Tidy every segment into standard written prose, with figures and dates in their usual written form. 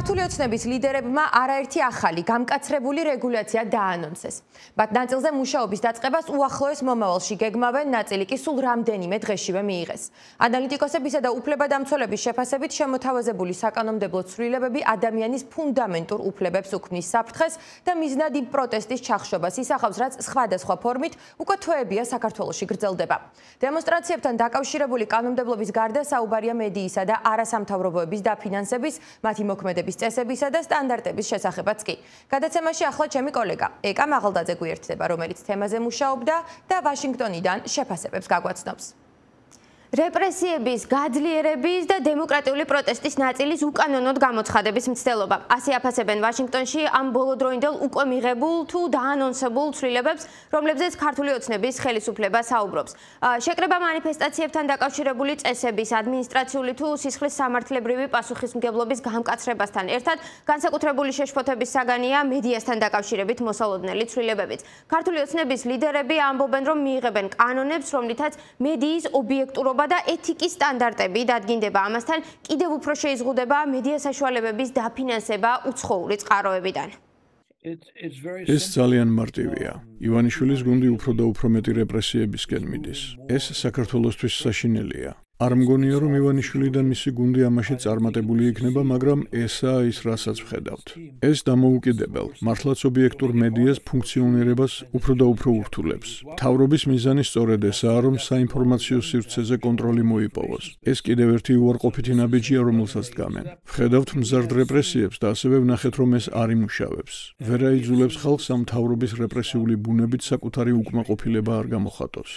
ქართული ოცნების ლიდერებმა არაერთი ახალი გამკაცრებული რეგულაცია დაანონსეს. მათ ნაწილზე მუშაობის დაწყებას უახლოეს მომავალში გეგმავენ, ნაწილი კი სულ რამდენიმე დღეშივე მიიღეს. ანალიტიკოსებისა და უფლებადამცველების შეფასებით შემოთავაზებული საკანონმდებლო ცვლილებები ადამიანის ფუნდამენტურ უფლებებს უქმნის საფრთხეს და მიზნად იმ პროტესტის ჩახშობას ისახავს, რაც სხვადასხვა ფორმით უკვე თვეებია საქართველოში გრძელდება. დემონსტრაციებთან დაკავშირებული კანონმდებლობის გარდა საუბარია მედიისა და არასამთავრობოების დაფინანსების, მათი მოქმედების წესებისა და სტანდარტების შესახებაც კი. გადაცემაში ახლა ჩემი კოლეგა ეკა მაღალდაძე გვიერთდება, რომელიც თემაზე მუშაობდა და ვაშინგტონიდან შეფასებებს გაგვაცნობს. რეპრესიების, გაძლიერების და დემოკრატიული პროტესტის ნაწილის უკანონოდ გამოცხადების მცდელობა. ასე აფასებენ ვაშინგტონში ამ ბოლოდროინდელ უკვე მიღებულ თუ დაანონსებულ ცვლილებებს, რომლებზეც ქართული ოცნების ხელისუფლება საუბრობს. შეკრება მანიფესტაციებთან დაკავშირებული წესების, ადმინისტრაციული თუ სისხლის სამართლებრივი პასუხისმგებლობის გამკაცრებასთან ერთად განსაკუთრებული შეშფოთების საგანია მედიასთან დაკავშირებით მოსალოდნელი ცვლილებებიც. ქართული ოცნების ლიდერები ამბობენ, რომ მიიღებენ კანონებს, რომლითაც მედიის ობიექტურობა და ეთიკის სტანდარტები დადგინდება. ამასთან კიდევ უფრო შეიზღუდება მედია საშუალებების დაფინანსება უცხოური წყაროებიდან. ეს ძალიან მარტივია. ივანიშვილის გუნდი უფრო და უფრო მეტი რეპრესიებისკენ მიდის. ეს საქართველოსთვის საშინელია. არ მგონია, რომ ივანიშვილიდან მისი გუნდი ამაში წარმატებული იქნება, მაგრამ ესაა ის, რასაც ვხედავთ. ეს დამოუკიდებელ, მართლაც ობიექტურ მედიას ფუნქციონირებას უფრო და უფრო ურთულებს. მთავრობის მიზანი სწორედ ესაა, რომ საინფორმაციო სივრცეზე კონტროლი მოიპოვოს. ეს კიდევ ერთი უარყოფითი ნაბიჯია, რომელსაც დგამენ. ვხედავთ მზარდ რეპრესიებს და ასევე ვნახეთ, რომ ეს არ იმუშავებს. ვერ აიძულებს ხალხს ამ მთავრობის რეპრესიული ბუნებით საკუთარი უკმაყოფილება არ გამოხატოს.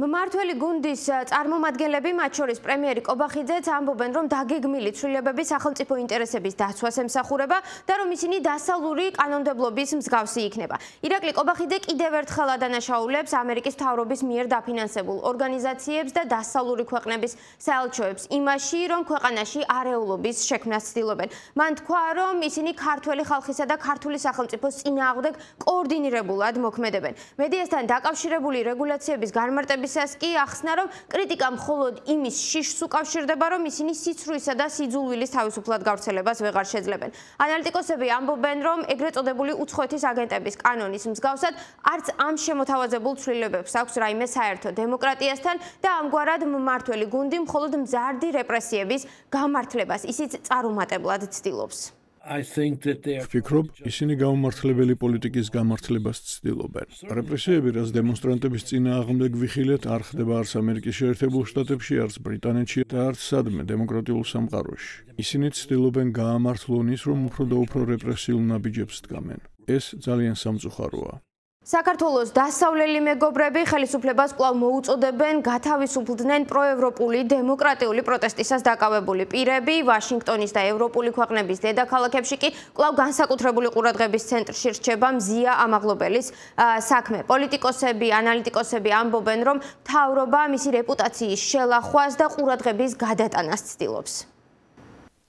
მმართველი გუნდის წარმომადგენლები, მათ შორის პრემიერი კობახიძეც ამბობენ, რომ დაგეგმილი ცვლილებები სახელმწიფო ინტერესების დაცვას ემსახურება და რომ ისინი დასავლური კანონმდებლობის მსგავსი იქნება. ირაკლი კობახიძე კიდევ ერთხელ ადანაშაულებს ამერიკის მთავრობის მიერ დაფინანსებულ ორგანიზაციებს და დასავლური ქვეყნების საელჩოებს იმაში, რომ ქვეყანაში არეულობის შექმნას ცდილობენ. მან თქვა, რომ ისინი ქართველი ხალხისა და ქართული სახელმწიფოს წინააღმდეგ კოორდინირებულად მოქმედებენ. მედიასთან დაკავშირებული რეგულაციების განმარტების კი ახსნა, რომ კრიტიკა მხოლოდ იმის შიშს უკავშირდება, რომ ისინი სიცრუისა და სიძულვილის თავისუფლად გავრცელებას ვეღარ შეძლებენ. ანალიტიკოსები ამბობენ, რომ ეგრეთ წოდებული უცხოეთის აგენტების კანონის მსგავსად არც ამ შემოთავაზებულ ცვლილებებს აქვს რაიმე საერთო დემოკრატიასთან და ამგვარად მმართველი გუნდი მხოლოდ მზარდი რეპრესიების გამართლებას ისიც წარუმატებლად ცდილობს. ვფიქრობ, ისინი გაუმართლებელი პოლიტიკის გამართლებას ცდილობენ. რეპრესიები, რაც დემონსტრანტების წინააღმდეგ ვიხილეთ, არ ხდება არც ამერიკის შეერთებულ შტატებში, არც ბრიტანეთში და არც სადმე დემოკრატიულ სამყაროში. ისინი ცდილობენ გაამართლონ ის, რომ უფრო და უფრო რეპრესიულ ნაბიჯებს დგამენ. ეს ძალიან სამწუხაროა. საქართველოს დასავლელი მეგობრები ხელისუფლებას კვლავ მოუწოდებენ გათავისუფლდნენ პროევროპული დემოკრატიული პროტესტისას დაკავებული პირები. ვაშინგტონის და ევროპული ქვეყნების დედაქალაქებში კი კვლავ განსაკუთრებული ყურადღების ცენტრში რჩება მზია ამაღლობელის საქმე. პოლიტიკოსები, ანალიტიკოსები ამბობენ, რომ მთავრობა მისი რეპუტაციის შელახვას და ყურადღების გადატანას ცდილობს.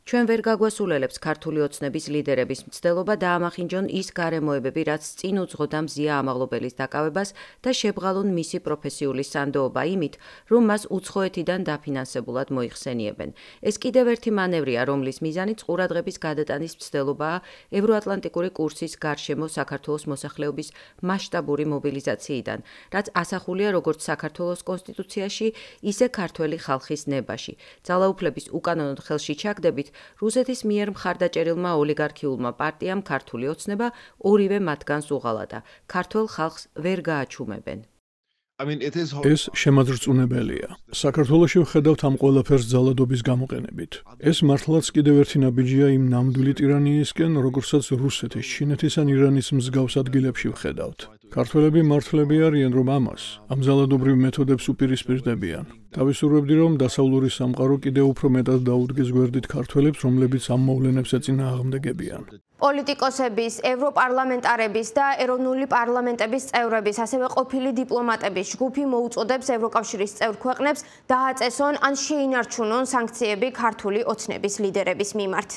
ჩვენ ვერ გაგვასულელებს ქართული ოცნების ლიდერების მცდელობა დაამახინჯონ ის გარემოებები, რაც წინ უძღოდა მზია ამაღლობელის დაკავებას და შებრალონ მისი პროფესიული სანდოობა იმით, რომ მას უცხოეთიდან დაფინანსებულად მოიხსენიებენ. ეს კიდევ ერთი მანევრია, რომლის მიზანიც ყურადღების გადატანის მცდელობაა ევროატლანტიკური კურსის გარშემო საქართველოს მოსახლეობის მასშტაბური მობილიზაციიდან, რაც ასახულია როგორც საქართველოს კონსტიტუციაში, ისე ქართველი ხალხის ნებაში. ძალაუფლების უკანონოდ ხელში ჩაგდებით რუსეთის მიერ მხარდაჭერილმა ოლიგარქიულმა პარტიამ ქართული ოცნება ორივე მათგანს უღალატა. ქართველ ხალხს ვერ გააჩუმებენ. ეს შემაძრწუნებელია. საქართველოში ვხედავთ ამ ყველაფერს ძალადობის გამოყენებით. ეს მართლაც კიდევ ერთი ნაბიჯია იმ ნამდვილი ტირანიისკენ, როგორცაც რუსეთის, ჩინეთის ან ირანის მსგავს ადგილებში ვხედავთ. ქართველები მართლები არიან, რომ ამას, ამ ძალადობრივ მეთოდებს უპირისპირდებიან. თავისურვებდი, რომ დასავლური სამყარო კიდევ უფრო მეტად დაუდგეს გვერდით ქართველებს, რომლებიც ამ მოვლენებს ეწინააღმდეგებიან. პოლიტიკოსების, ევროპარლამენტარების და ეროვნული პარლამენტების წევრების, ასევე ყოფილი დიპლომატების ჯგუფი მოუწოდებს ევროკავშირის წევრ ქვეყნებს დააწესონ ან შეინარჩუნონ სანქციები ქართული ოცნების ლიდერების მიმართ.